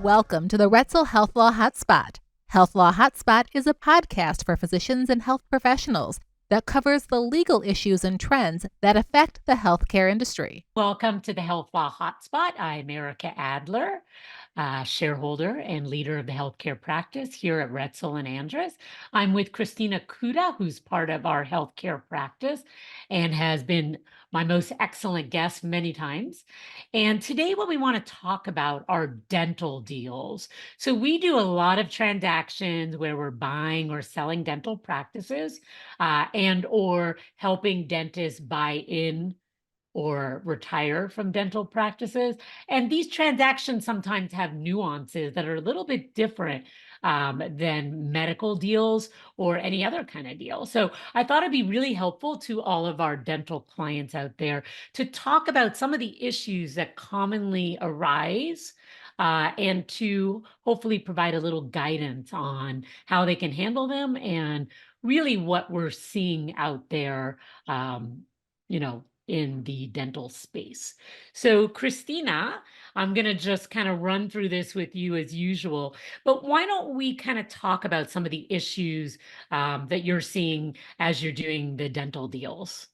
Welcome to the Roetzel HealthLaw HotSpot. HealthLaw HotSpot is a podcast for physicians and health professionals that covers the legal issues and trends that affect the healthcare industry. Welcome to the HealthLaw Hotspot. I'm Ericka Adler, shareholder and leader of the healthcare practice here at Roetzel and Andrus. I'm with Christina Kuta, who's part of our healthcare practice and has been my most excellent guest many times. And today what we want to talk about are dental deals. So we do a lot of transactions where we're buying or selling dental practices and or helping dentists buy in or retire from dental practices. And these transactions sometimes have nuances that are a little bit different than medical deals or any other kind of deal. So I thought it'd be really helpful to all of our dental clients out there to talk about some of the issues that commonly arise and to hopefully provide a little guidance on how they can handle them and really what we're seeing out there, in the dental space. So Christina, I'm going to just kind of run through this with you as usual, but why don't we kind of talk about some of the issues that you're seeing as you're doing the dental deals?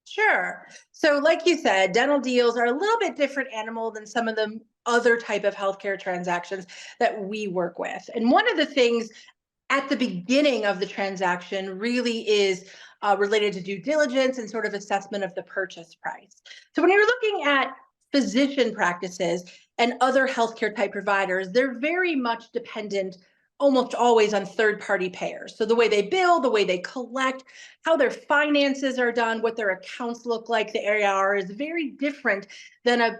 Sure. So like you said, dental deals are a little bit different animal than some of the other type of healthcare transactions that we work with. And one of the things at the beginning of the transaction really is related to due diligence and sort of assessment of the purchase price. So when you're looking at physician practices and other healthcare type providers, they're very much dependent almost always on third party payers. So the way they bill, the way they collect, how their finances are done, what their accounts look like, the AR is very different than a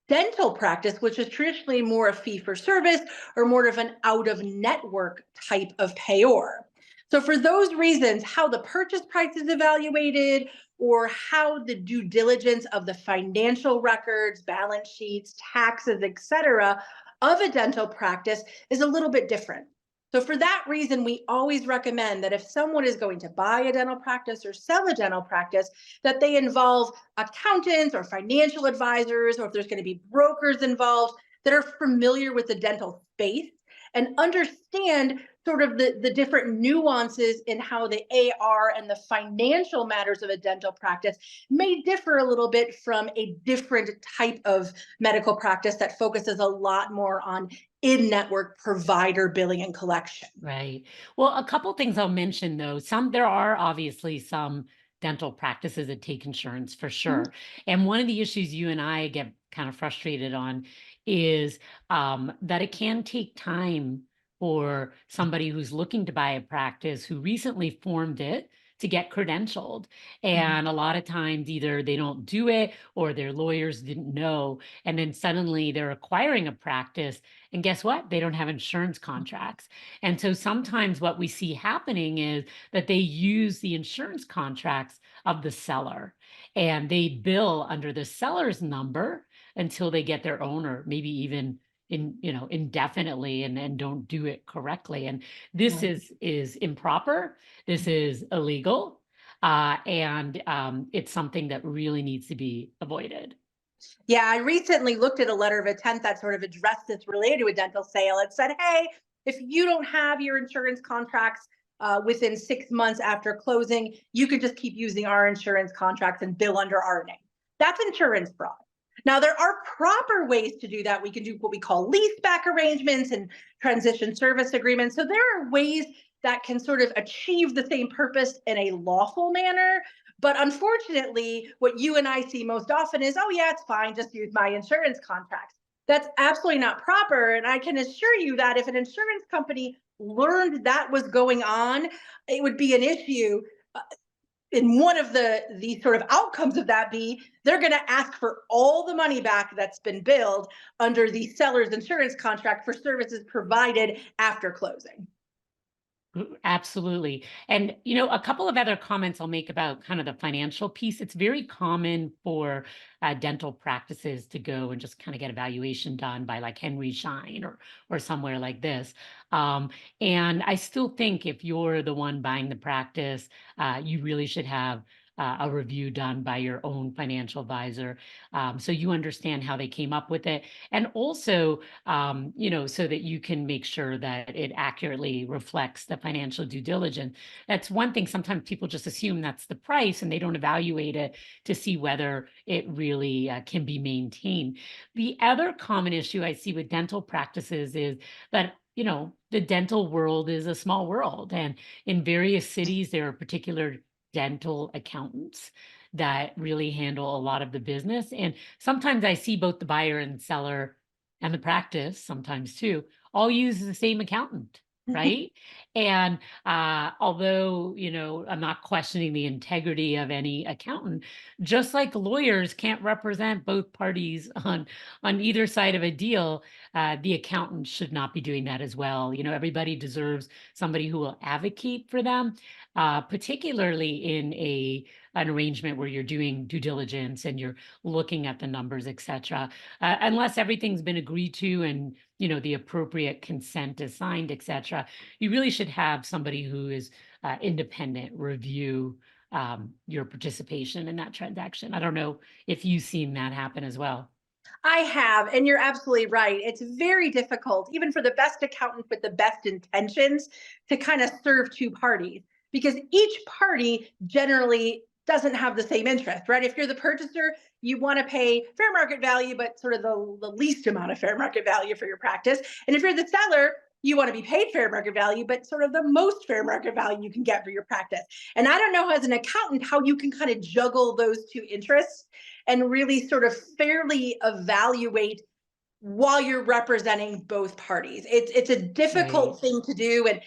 dental practice, which is traditionally more a fee for service or more of an out of network type of payor. So, for those reasons, how the purchase price is evaluated or how the due diligence of the financial records, balance sheets, taxes, etc., of a dental practice is a little bit different. So, for that reason, we always recommend that if someone is going to buy a dental practice or sell a dental practice, that they involve accountants or financial advisors, or if there's going to be brokers involved that are familiar with the dental space and understand sort of the different nuances in how the AR and the financial matters of a dental practice may differ a little bit from a different type of medical practice that focuses a lot more on in-network provider billing and collection. Right. Well, a couple things I'll mention though. There are obviously some dental practices that take insurance for sure. And one of the issues you and I get kind of frustrated on is that it can take time for somebody who's looking to buy a practice who recently formed it to get credentialed. And a lot of times either they don't do it or their lawyers didn't know. And then suddenly they're acquiring a practice. And guess what? They don't have insurance contracts. And so sometimes what we see happening is that they use the insurance contracts of the seller and they bill under the seller's number until they get their owner, maybe even indefinitely, and don't do it correctly. And this is improper. This is illegal. And it's something that really needs to be avoided. Yeah, I recently looked at a letter of intent that sort of addressed this related to a dental sale. It said, hey, if you don't have your insurance contracts within 6 months after closing, you could just keep using our insurance contracts and bill under our name. That's insurance fraud. Now, there are proper ways to do that. We can do what we call lease back arrangements and transition service agreements. So there are ways that can sort of achieve the same purpose in a lawful manner. But unfortunately, what you and I see most often is, oh, yeah, it's fine, just use my insurance contracts. That's absolutely not proper. And I can assure you that if an insurance company learned that was going on, it would be an issue. And one of the sort of outcomes of that be they're going to ask for all the money back that's been billed under the seller's insurance contract for services provided after closing. Absolutely. And, a couple of other comments I'll make about kind of the financial piece. It's very common for dental practices to go and just kind of get evaluation done by like Henry Schein or somewhere like this. And I still think if you're the one buying the practice, you really should have a review done by your own financial advisor, so you understand how they came up with it, and also, so that you can make sure that it accurately reflects the financial due diligence. That's one thing. Sometimes people just assume that's the price and they don't evaluate it to see whether it really can be maintained. The other common issue I see with dental practices is that the dental world is a small world, and in various cities there are particular dental accountants that really handle a lot of the business. And sometimes I see both the buyer and seller and the practice, sometimes too, all use the same accountant, right? And although, I'm not questioning the integrity of any accountant, just like lawyers can't represent both parties on either side of a deal, the accountant should not be doing that as well. Everybody deserves somebody who will advocate for them, particularly in an arrangement where you're doing due diligence and you're looking at the numbers, et cetera. Unless everything's been agreed to and the appropriate consent is signed, et cetera, you really should have somebody who is independent review your participation in that transaction. I don't know if you've seen that happen as well. I have, and you're absolutely right. It's very difficult, even for the best accountant with the best intentions, to kind of serve two parties, because each party generally doesn't have the same interest, right? If you're the purchaser, you want to pay fair market value, but sort of the least amount of fair market value for your practice. And if you're the seller, you want to be paid fair market value, but sort of the most fair market value you can get for your practice. And I don't know, as an accountant, how you can kind of juggle those two interests and really sort of fairly evaluate while you're representing both parties. It's a difficult thing to do, and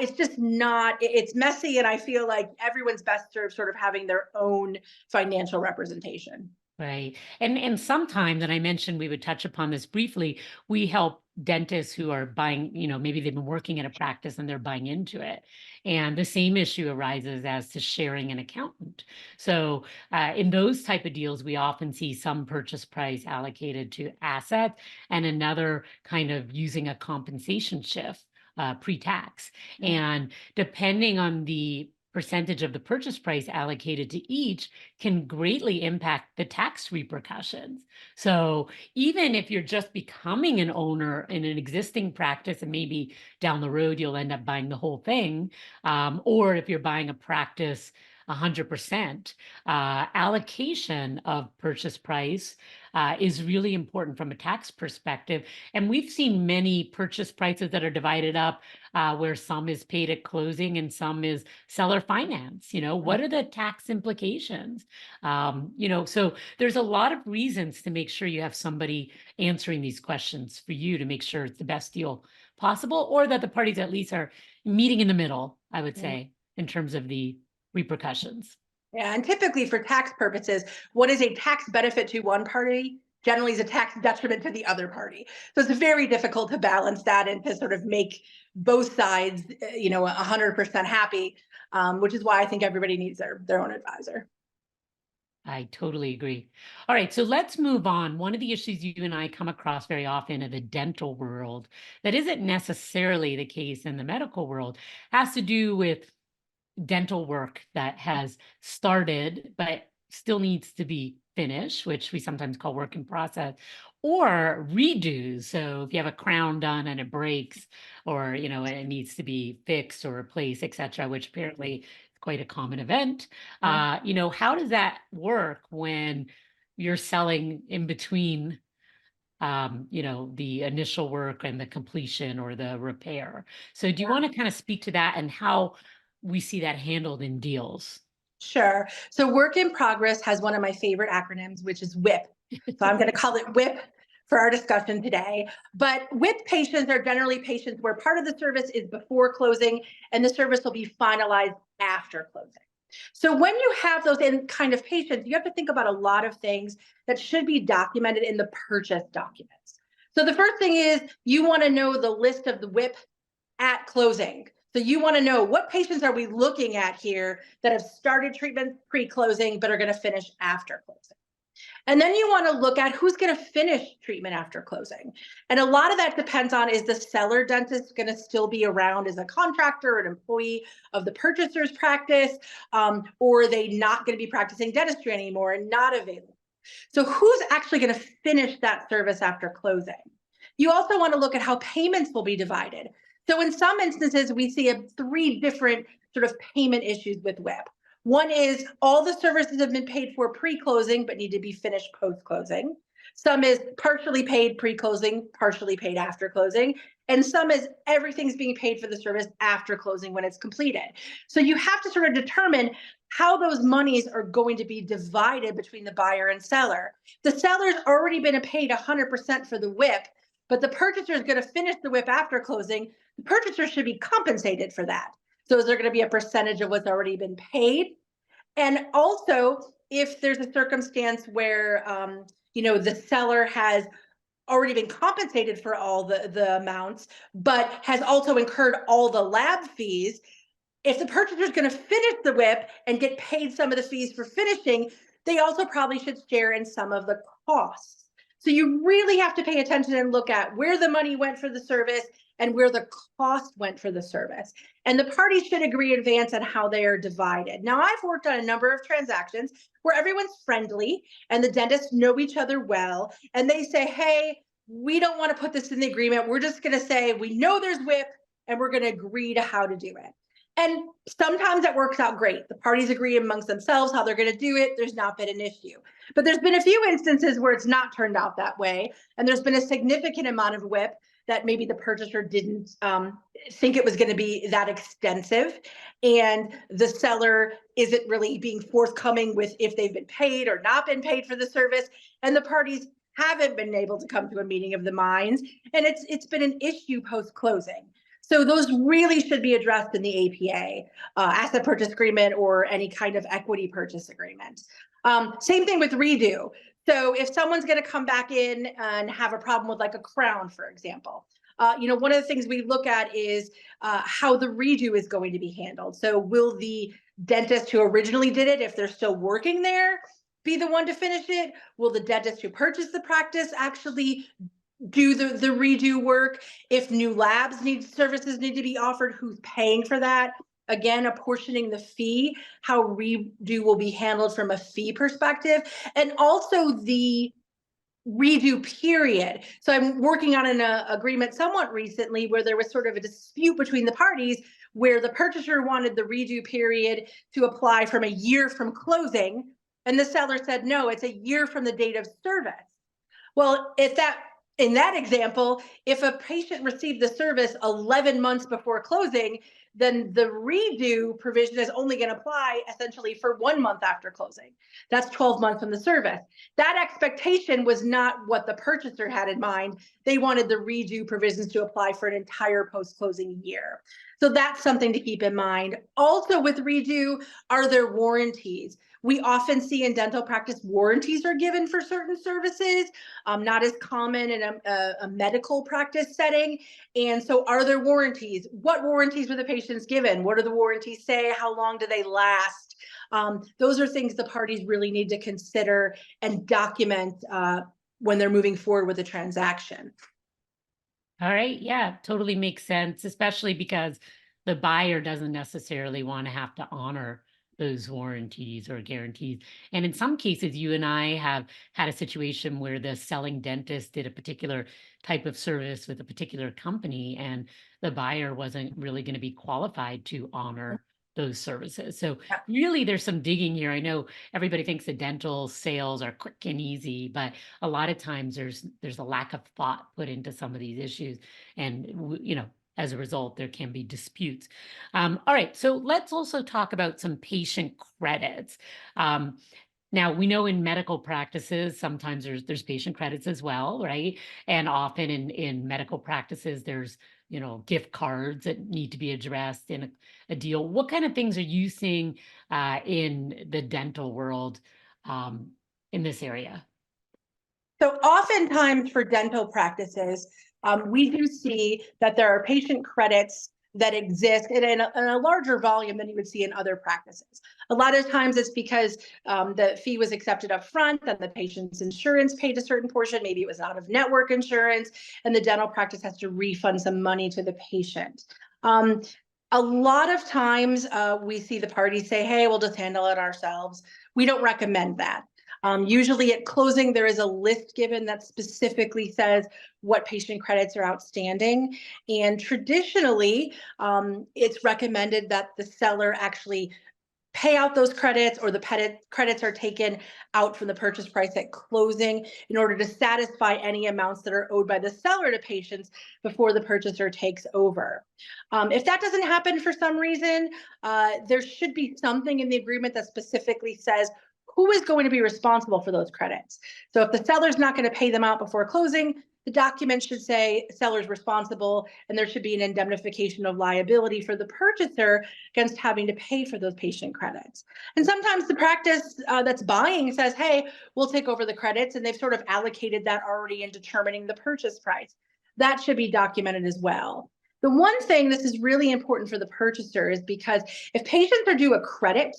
it's just not. It's messy, and I feel like everyone's best served sort of having their own financial representation. Right. And sometimes, and I mentioned we would touch upon this briefly, we help dentists who are buying, maybe they've been working at a practice and they're buying into it. And the same issue arises as to sharing an accountant. So in those type of deals, we often see some purchase price allocated to assets and another kind of using a compensation shift pre-tax. And depending on the percentage of the purchase price allocated to each can greatly impact the tax repercussions. So even if you're just becoming an owner in an existing practice and maybe down the road you'll end up buying the whole thing, or if you're buying a practice 100%, allocation of purchase price is really important from a tax perspective. And we've seen many purchase prices that are divided up where some is paid at closing and some is seller finance. What are the tax implications? So there's a lot of reasons to make sure you have somebody answering these questions for you to make sure it's the best deal possible, or that the parties at least are meeting in the middle, I would say, in terms of the repercussions. Yeah, and typically for tax purposes, what is a tax benefit to one party generally is a tax detriment to the other party. So it's very difficult to balance that and to sort of make both sides, 100% happy, which is why I think everybody needs their own advisor. I totally agree. All right, so let's move on. One of the issues you and I come across very often in the dental world that isn't necessarily the case in the medical world has to do with dental work that has started but still needs to be finished, which we sometimes call work in process, or redos. So if you have a crown done and it breaks, or it needs to be fixed or replaced, etc., which apparently is quite a common event. How does that work when you're selling in between the initial work and the completion or the repair? So do you want to kind of speak to that and how we see that handled in deals? Sure. So work in progress has one of my favorite acronyms, which is WIP. So I'm going to call it WIP for our discussion today. But WIP patients are generally patients where part of the service is before closing and the service will be finalized after closing. So when you have those kind of patients, you have to think about a lot of things that should be documented in the purchase documents. So the first thing is you want to know the list of the WIP at closing. So you want to know what patients are we looking at here that have started treatment pre-closing but are going to finish after closing. And then you want to look at who's going to finish treatment after closing. And a lot of that depends on, is the seller dentist going to still be around as a contractor or an employee of the purchaser's practice, or are they not going to be practicing dentistry anymore and not available? So who's actually going to finish that service after closing? You also want to look at how payments will be divided. So in some instances, we see 3 different sort of payment issues with WIP. One is all the services have been paid for pre-closing but need to be finished post-closing. Some is partially paid pre-closing, partially paid after closing. And some is everything's being paid for the service after closing when it's completed. So you have to sort of determine how those monies are going to be divided between the buyer and seller. The seller's already been paid 100% for the WIP, but the purchaser is going to finish the WIP after closing. The purchaser should be compensated for that. So is there going to be a percentage of what's already been paid? And also, if there's a circumstance where the seller has already been compensated for all the amounts, but has also incurred all the lab fees, if the purchaser is going to finish the WIP and get paid some of the fees for finishing, they also probably should share in some of the costs. So you really have to pay attention and look at where the money went for the service and where the cost went for the service. And the parties should agree in advance on how they are divided. Now, I've worked on a number of transactions where everyone's friendly and the dentists know each other well, and they say, hey, we don't want to put this in the agreement. We're just going to say, we know there's WIP and we're going to agree to how to do it. And sometimes it works out great. The parties agree amongst themselves how they're going to do it. There's not been an issue. But there's been a few instances where it's not turned out that way. And there's been a significant amount of WIP that maybe the purchaser didn't think it was going to be that extensive. And the seller isn't really being forthcoming with if they've been paid or not been paid for the service. And the parties haven't been able to come to a meeting of the minds. And it's been an issue post-closing. So those really should be addressed in the APA, asset purchase agreement, or any kind of equity purchase agreement. Same thing with redo. So if someone's going to come back in and have a problem with like a crown, for example, one of the things we look at is how the redo is going to be handled. So will the dentist who originally did it, if they're still working there, be the one to finish it? Will the dentist who purchased the practice actually do the redo work? If new labs services need to be offered, who's paying for that? Again, apportioning the fee, how redo will be handled from a fee perspective, and also the redo period. So I'm working on an agreement somewhat recently where there was sort of a dispute between the parties where the purchaser wanted the redo period to apply from a year from closing, and the seller said, no, it's a year from the date of service. Well, in that example, if a patient received the service 11 months before closing, then the redo provision is only going to apply essentially for 1 month after closing. That's 12 months from the service. That expectation was not what the purchaser had in mind. They wanted the redo provisions to apply for an entire post-closing year. So that's something to keep in mind. Also with redo, are there warranties? We often see in dental practice warranties are given for certain services, not as common in a medical practice setting. And so are there warranties? What warranties were the patients given? What do the warranties say? How long do they last? Those are things the parties really need to consider and document when they're moving forward with a transaction. All right. Yeah, totally makes sense, especially because the buyer doesn't necessarily want to have to honor those warranties or guarantees. And in some cases, you and I have had a situation where the selling dentist did a particular type of service with a particular company, and the buyer wasn't really going to be qualified to honor those services. So really, there's some digging here. I know everybody thinks the dental sales are quick and easy, but a lot of times there's a lack of thought put into some of these issues, and as a result, there can be disputes. All right, so let's also talk about some patient credits. Now, we know in medical practices, sometimes there's patient credits as well, right? And often in medical practices, there's gift cards that need to be addressed in a deal. What kind of things are you seeing in the dental world in this area? So oftentimes for dental practices, we do see that there are patient credits that exist in a larger volume than you would see in other practices. A lot of times it's because the fee was accepted up front, then the patient's insurance paid a certain portion, maybe it was out of network insurance, and the dental practice has to refund some money to the patient. A lot of times we see the parties say, hey, we'll just handle it ourselves. We don't recommend that. Usually at closing, there is a list given that specifically says what patient credits are outstanding. And traditionally, it's recommended that the seller actually pay out those credits, or the credits are taken out from the purchase price at closing in order to satisfy any amounts that are owed by the seller to patients before the purchaser takes over. If that doesn't happen for some reason, there should be something in the agreement that specifically says who is going to be responsible for those credits. So if the seller's not going to pay them out before closing, the document should say seller's responsible, and there should be an indemnification of liability for the purchaser against having to pay for those patient credits. And sometimes the practice that's buying says, hey, we'll take over the credits, and they've sort of allocated that already in determining the purchase price. That should be documented as well. The one thing, this is really important for the purchaser, is because if patients are due a credit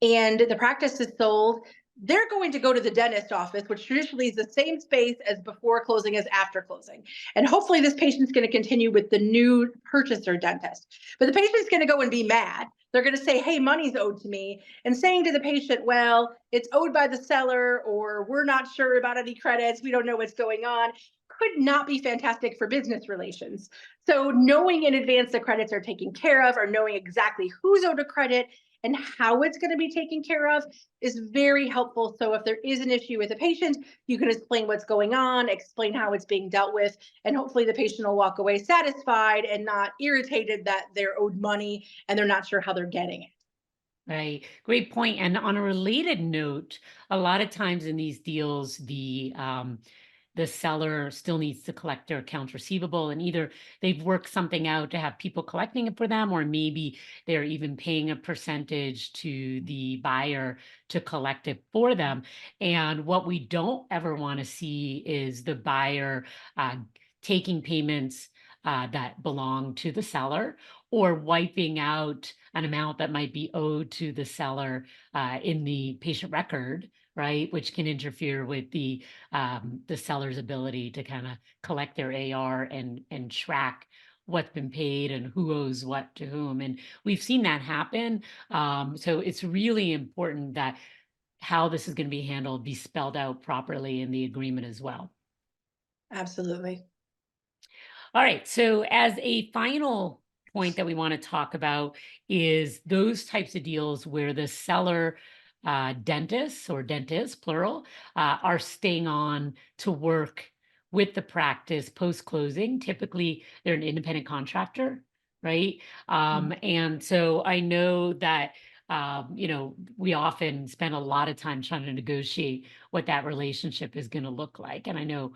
and the practice is sold, they're going to go to the dentist office, which traditionally is the same space as before closing as after closing. And hopefully this patient's going to continue with the new purchaser dentist. But the patient's going to go and be mad. They're going to say, hey, money's owed to me. And saying to the patient, well, it's owed by the seller, or we're not sure about any credits, we don't know what's going on, could not be fantastic for business relations. So knowing in advance the credits are taken care of, or knowing exactly who's owed a credit and how it's going to be taken care of, is very helpful. So if there is an issue with a patient, you can explain what's going on, explain how it's being dealt with, and hopefully the patient will walk away satisfied and not irritated that they're owed money and they're not sure how they're getting it. Right. Great point. And on a related note, a lot of times in these deals, the seller still needs to collect their accounts receivable, and either they've worked something out to have people collecting it for them, or maybe they're even paying a percentage to the buyer to collect it for them. And what we don't ever want to see is the buyer taking payments that belong to the seller, or wiping out an amount that might be owed to the seller in the patient record, right? Which can interfere with the seller's ability to kind of collect their AR and track what's been paid and who owes what to whom. And we've seen that happen. So it's really important that how this is going to be handled be spelled out properly in the agreement as well. Absolutely. All right. So as a final point that we want to talk about is those types of deals where the seller dentists, or dentists, plural, are staying on to work with the practice post-closing. Typically, they're an independent contractor, right? And so I know that, we often spend a lot of time trying to negotiate what that relationship is going to look like. And I know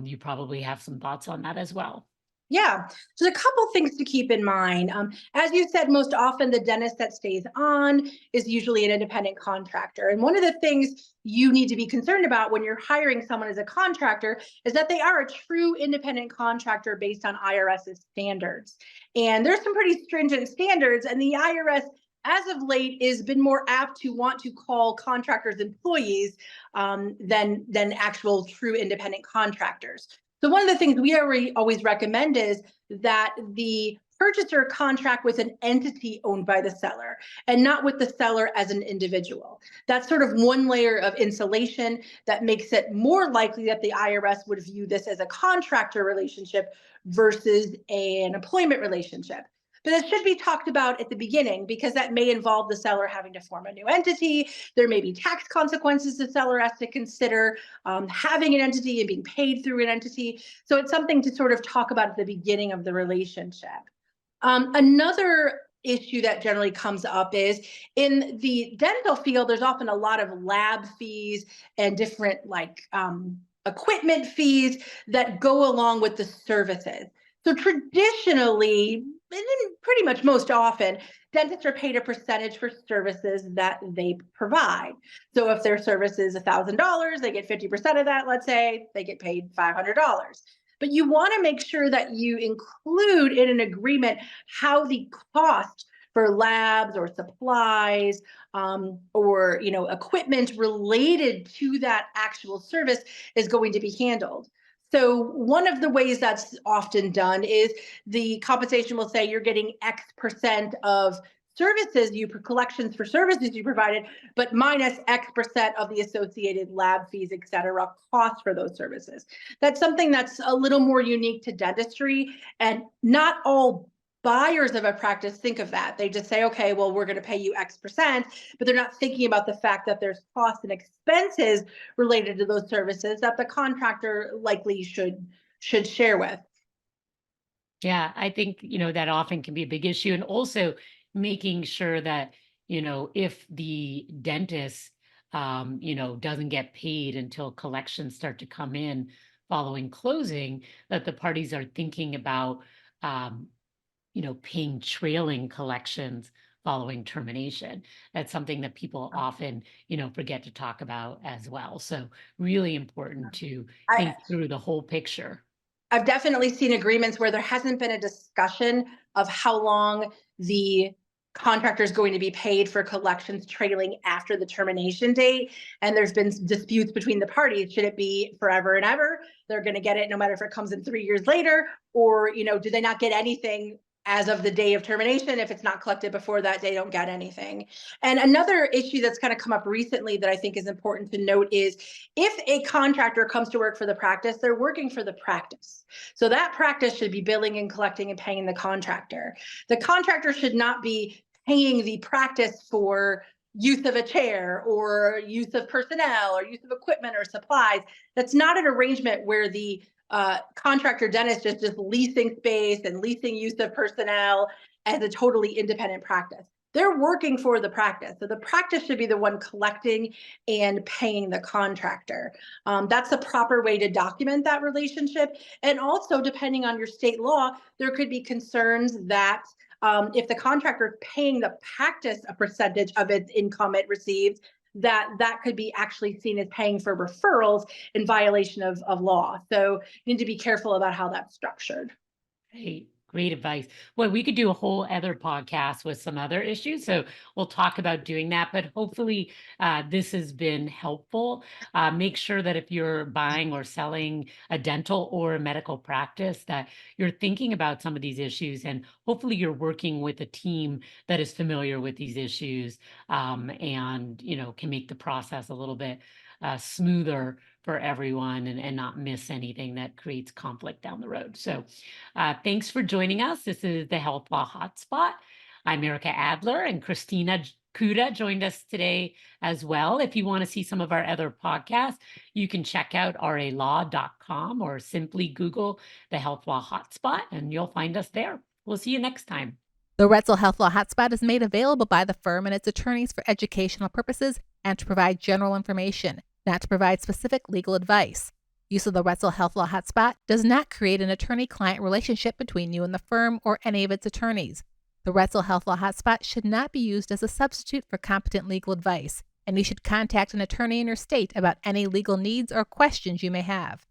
you probably have some thoughts on that as well. Yeah, so a couple things to keep in mind. As you said, most often the dentist that stays on is usually an independent contractor. And one of the things you need to be concerned about when you're hiring someone as a contractor is that they are a true independent contractor based on IRS's standards. And there's some pretty stringent standards, and the IRS, as of late, has been more apt to want to call contractors employees than actual true independent contractors. So one of the things we always recommend is that the purchaser contract with an entity owned by the seller and not with the seller as an individual. That's sort of one layer of insulation that makes it more likely that the IRS would view this as a contractor relationship versus an employment relationship. But that should be talked about at the beginning, because that may involve the seller having to form a new entity. There may be tax consequences the seller has to consider, having an entity and being paid through an entity. So it's something to sort of talk about at the beginning of the relationship. Another issue that generally comes up is in the dental field, there's often a lot of lab fees and different equipment fees that go along with the services. So traditionally, and pretty much most often, dentists are paid a percentage for services that they provide. So if their service is $1,000, they get 50% of that, let's say, they get paid $500. But you want to make sure that you include in an agreement how the cost for labs or supplies or equipment related to that actual service is going to be handled. So one of the ways that's often done is the compensation will say you're getting X% of collections for services you provided, but minus X% of the associated lab fees, et cetera, cost for those services. That's something that's a little more unique to dentistry, and not all buyers of a practice think of that. They just say, okay, well, we're going to pay you X%, but they're not thinking about the fact that there's costs and expenses related to those services that the contractor likely should share with. Yeah, I think, that often can be a big issue. And also making sure that, if the dentist, doesn't get paid until collections start to come in following closing, that the parties are thinking about, paying trailing collections following termination. That's something that people often, forget to talk about as well. So really important to think through the whole picture. I've definitely seen agreements where there hasn't been a discussion of how long the contractor is going to be paid for collections trailing after the termination date. And there's been disputes between the parties. Should it be forever and ever? They're going to get it no matter if it comes in 3 years later, or, do they not get anything as of the day of termination? If it's not collected before that, they don't get anything. And another issue that's kind of come up recently that I think is important to note is if a contractor comes to work for the practice, they're working for the practice. So that practice should be billing and collecting and paying the contractor. The contractor should not be paying the practice for use of a chair or use of personnel or use of equipment or supplies. That's not an arrangement where the contractor dentist is just leasing space and leasing use of personnel as a totally independent practice. They're working for the practice. So the practice should be the one collecting and paying the contractor. That's the proper way to document that relationship. And also, depending on your state law, there could be concerns that if the contractor is paying the practice a percentage of its income it receives, that could be actually seen as paying for referrals in violation of law. So you need to be careful about how that's structured. Great advice. Well, we could do a whole other podcast with some other issues. So we'll talk about doing that, but hopefully this has been helpful. Make sure that if you're buying or selling a dental or a medical practice, that you're thinking about some of these issues, and hopefully you're working with a team that is familiar with these issues and, can make the process a little bit smoother for everyone and not miss anything that creates conflict down the road. So thanks for joining us. This is the HealthLaw Hotspot. I'm Ericka Adler, and Christina Kuta joined us today as well. If you want to see some of our other podcasts, you can check out ralaw.com or simply Google the HealthLaw Hotspot and you'll find us there. We'll see you next time. The Roetzel HealthLaw Hotspot is made available by the firm and its attorneys for educational purposes and to provide general information, not to provide specific legal advice. Use of the Roetzel HealthLaw Hotspot does not create an attorney-client relationship between you and the firm or any of its attorneys. The Roetzel HealthLaw Hotspot should not be used as a substitute for competent legal advice, and you should contact an attorney in your state about any legal needs or questions you may have.